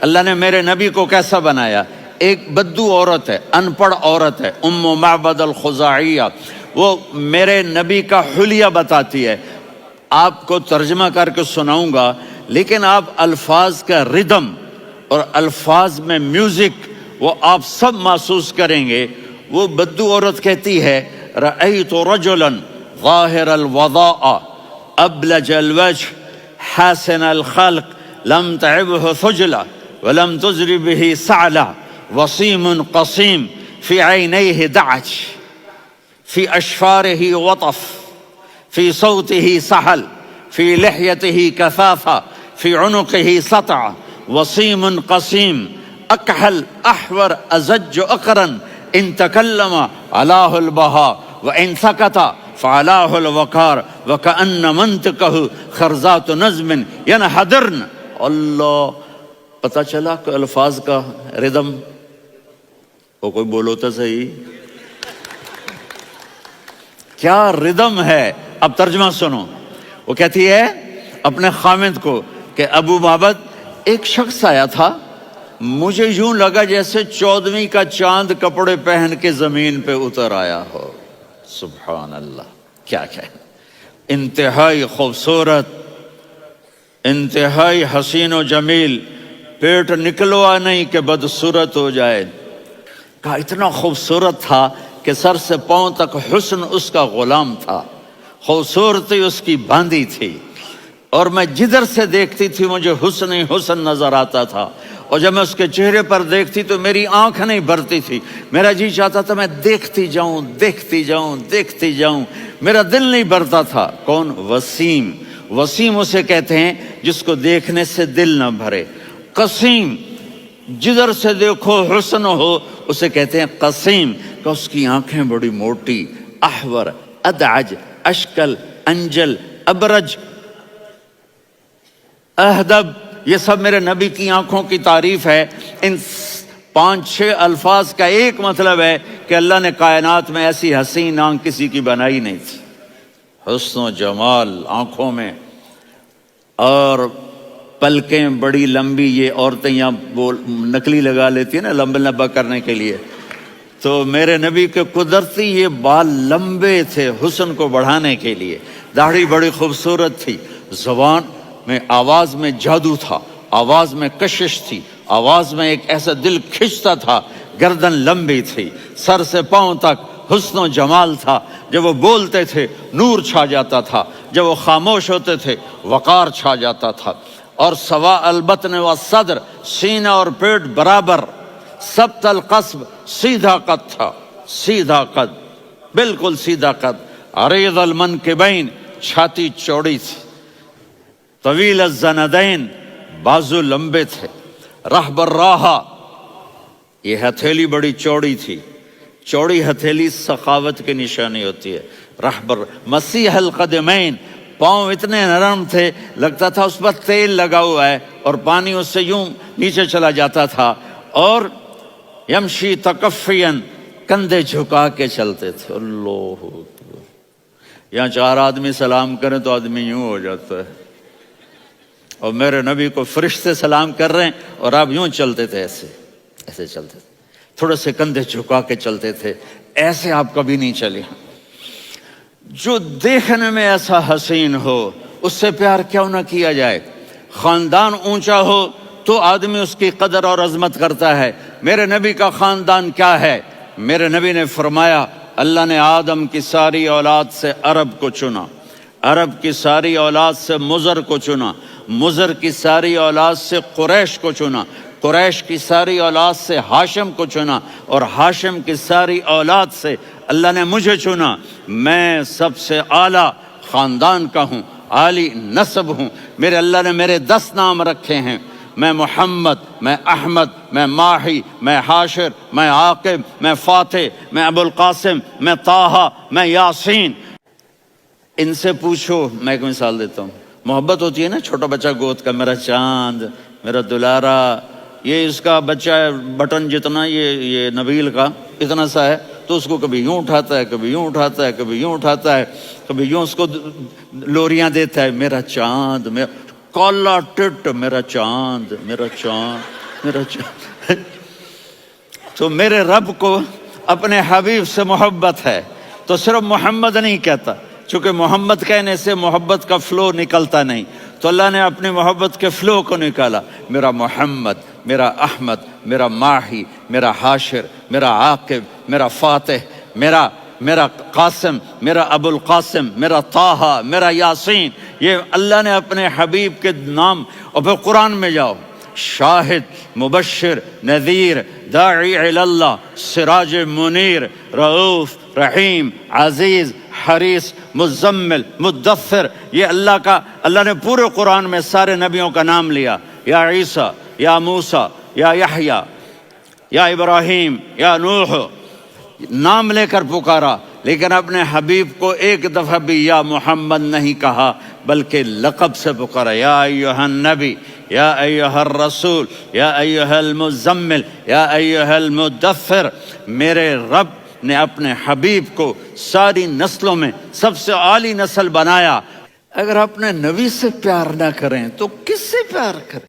اللہ نے میرے نبی کو کیسا بنایا؟ ایک بدو عورت ہے، ان پڑھ عورت ہے، ام معبد الخزاعیہ، وہ میرے نبی کا حلیہ بتاتی ہے. آپ کو ترجمہ کر کے سناؤں گا، لیکن آپ الفاظ کا ردم اور الفاظ میں میوزک وہ آپ سب محسوس کریں گے. وہ بدو عورت کہتی ہے رأیت رجلا ظاہر الوضاء ابلج الوجه حاسن الخلق لم تعبه ثجلة ولم تزر به سعلة وصيم قصيم في عينيه دعج في أشفاره وطف في صوته سحل في لحيته كثافة في عنقه سطع وصيم قصيم أكحل أحور أزج أقرن إن تكلم علاه البهاء وإن سكت فعلاه الوقار وكأن منطقه خرزات نظم ينحدرن. اللہ، پتہ چلا کہ الفاظ کا ردم. وہ کوئی بولو تو صحیح، کیا ردم ہے. اب ترجمہ سنو. وہ کہتی ہے اپنے خامد کو کہ ابو معبد، ایک شخص آیا تھا، مجھے یوں لگا جیسے 14ویں کا چاند کپڑے پہن کے زمین پہ اتر آیا ہو. سبحان اللہ، کیا کہ انتہائی خوبصورت، انتہائی حسین و جمیل، پیٹ نکلوا نہیں کہ بدصورت ہو جائے. کہا اتنا خوبصورت تھا کہ سر سے پاؤں تک حسن اس کا غلام تھا، خوبصورتی اس کی باندھی تھی، اور میں جدھر سے دیکھتی تھی مجھے حسن ہی حسن نظر آتا تھا، اور جب میں اس کے چہرے پر دیکھتی تو میری آنکھ نہیں بھرتی تھی، میرا جی چاہتا تھا میں دیکھتی جاؤں دیکھتی جاؤں دیکھتی جاؤں، میرا دل نہیں بھرتا تھا. کون؟ وسیم. وسیم اسے کہتے ہیں جس کو دیکھنے سے دل نہ بھرے. قسیم، جدھر سے دیکھو حسن ہو، اسے کہتے ہیں قسیم، کہ اس کی آنکھیں بڑی موٹی. احور، ادعج، اشکل، انجل، ابرج، اہدب، یہ سب میرے نبی کی آنکھوں کی تعریف ہے. ان 5-6 الفاظ کا ایک مطلب ہے کہ اللہ نے کائنات میں ایسی حسین آنکھ کسی کی بنائی نہیں تھی. حسن و جمال آنکھوں میں، اور پلکیں بڑی لمبی. یہ عورتیں یہاں نکلی لگا لیتی ہیں نا لمبا کرنے کے لیے، تو میرے نبی کے قدرتی یہ بال لمبے تھے حسن کو بڑھانے کے لیے. داڑھی بڑی خوبصورت تھی. زبان میں، آواز میں جادو تھا، آواز میں کشش تھی، آواز میں ایک ایسا دل کھنچتا تھا. گردن لمبی تھی، سر سے پاؤں تک حسن و جمال تھا. جب وہ بولتے تھے نور چھا جاتا تھا، جب وہ خاموش ہوتے تھے وقار چھا جاتا تھا. اور سوا البطن والصدر، سینہ اور پیٹ برابر. سبت القصب، سیدھا قد تھا، سیدھا قد، بالکل سیدھا قد. عریض المنکبین، چھاتی چوڑی تھی. طویل الزندین، بازو لمبے تھے. رحب الراحہ، یہ ہتھیلی بڑی چوڑی تھی. چوڑی ہتھیلی سخاوت کی نشانی ہوتی ہے. رحبر. مسیح القدمین، پاؤں اتنے نرم تھے لگتا تھا اس پر تیل لگا ہوا ہے، اور پانی اس سے یوں نیچے چلا جاتا تھا. اور یمشی تکفین، کندھے جھکا کے چلتے تھے. اللہ، یہاں 4 آدمی سلام کریں تو آدمی یوں ہو جاتا ہے، اور میرے نبی کو فرشتے سلام کر رہے ہیں اور آپ یوں چلتے تھے، ایسے ایسے چلتے تھے، تھوڑے سے کندھے جھکا کے چلتے تھے. ایسے آپ کبھی نہیں چلے. جو دیکھنے میں ایسا حسین ہو اس سے پیار کیوں نہ کیا جائے. خاندان اونچا ہو تو آدمی اس کی قدر اور عظمت کرتا ہے. میرے نبی کا خاندان کیا ہے؟ میرے نبی نے فرمایا اللہ نے آدم کی ساری اولاد سے عرب کو چنا، عرب کی ساری اولاد سے مضر کو چنا، مضر کی ساری اولاد سے قریش کو چنا، قریش کی ساری اولاد سے ہاشم کو چنا، اور ہاشم کی ساری اولاد سے اللہ نے مجھے چنا. میں سب سے اعلیٰ خاندان کا ہوں، عالی نسب ہوں. میرے اللہ نے میرے 10 نام رکھے ہیں. میں محمد، میں احمد، میں ماہی، میں حاشر، میں عاقب، میں فاتح، میں ابو القاسم، میں طٰہٰ، میں یاسین. ان سے پوچھو. میں ایک مثال دیتا ہوں. محبت ہوتی ہے نا، چھوٹا بچہ گود کا، میرا چاند، میرا دلارا. یہ اس کا بچہ بٹن جتنا، یہ نبیل کا اتنا سا ہے، تو اس کو کبھی یوں اٹھاتا ہے، کبھی یوں اٹھاتا ہے، کبھی یوں اٹھاتا ہے، کبھی یوں اس کو لوریاں دیتا ہے. میرا چاند، میرا کالا ٹٹ، میرا چاند، میرا چاند. تو میرے رب کو اپنے حبیب سے محبت ہے تو صرف محمد نہیں کہتا، چونکہ محمد کہنے سے محبت کا فلو نکلتا نہیں، تو اللہ نے اپنی محبت کے فلو کو نکالا، میرا محمد، میرا احمد، میرا ماہی، میرا حاشر، میرا عاقب، میرا فاتح، میرا قاسم، میرا ابو القاسم، میرا طٰہٰ، میرا یاسین، یہ اللہ نے اپنے حبیب کے نام۔ اور پھر قرآن میں جاؤ، شاہد، مبشر، نذیر، داعی الی اللہ، سراج منیر، رؤوف، رحیم، عزیز، حریص، مزمل، مدثر، یہ اللہ نے پورے قرآن میں سارے نبیوں کا نام لیا، یا عیسیٰ، یا موسیٰ، یا یحییٰ، یا ابراہیم، یا نوح، نام لے کر پکارا، لیکن اپنے حبیب کو ایک دفعہ بھی یا محمد نہیں کہا بلکہ لقب سے پکارا، یا ایھا النبی، یا ایھا الرسول، یا ایھا المزمل، یا ایھا المدثر۔ میرے رب نے اپنے حبیب کو ساری نسلوں میں سب سے اعلی نسل بنایا۔ اگر اپنے نبی سے پیار نہ کریں تو کس سے پیار کریں؟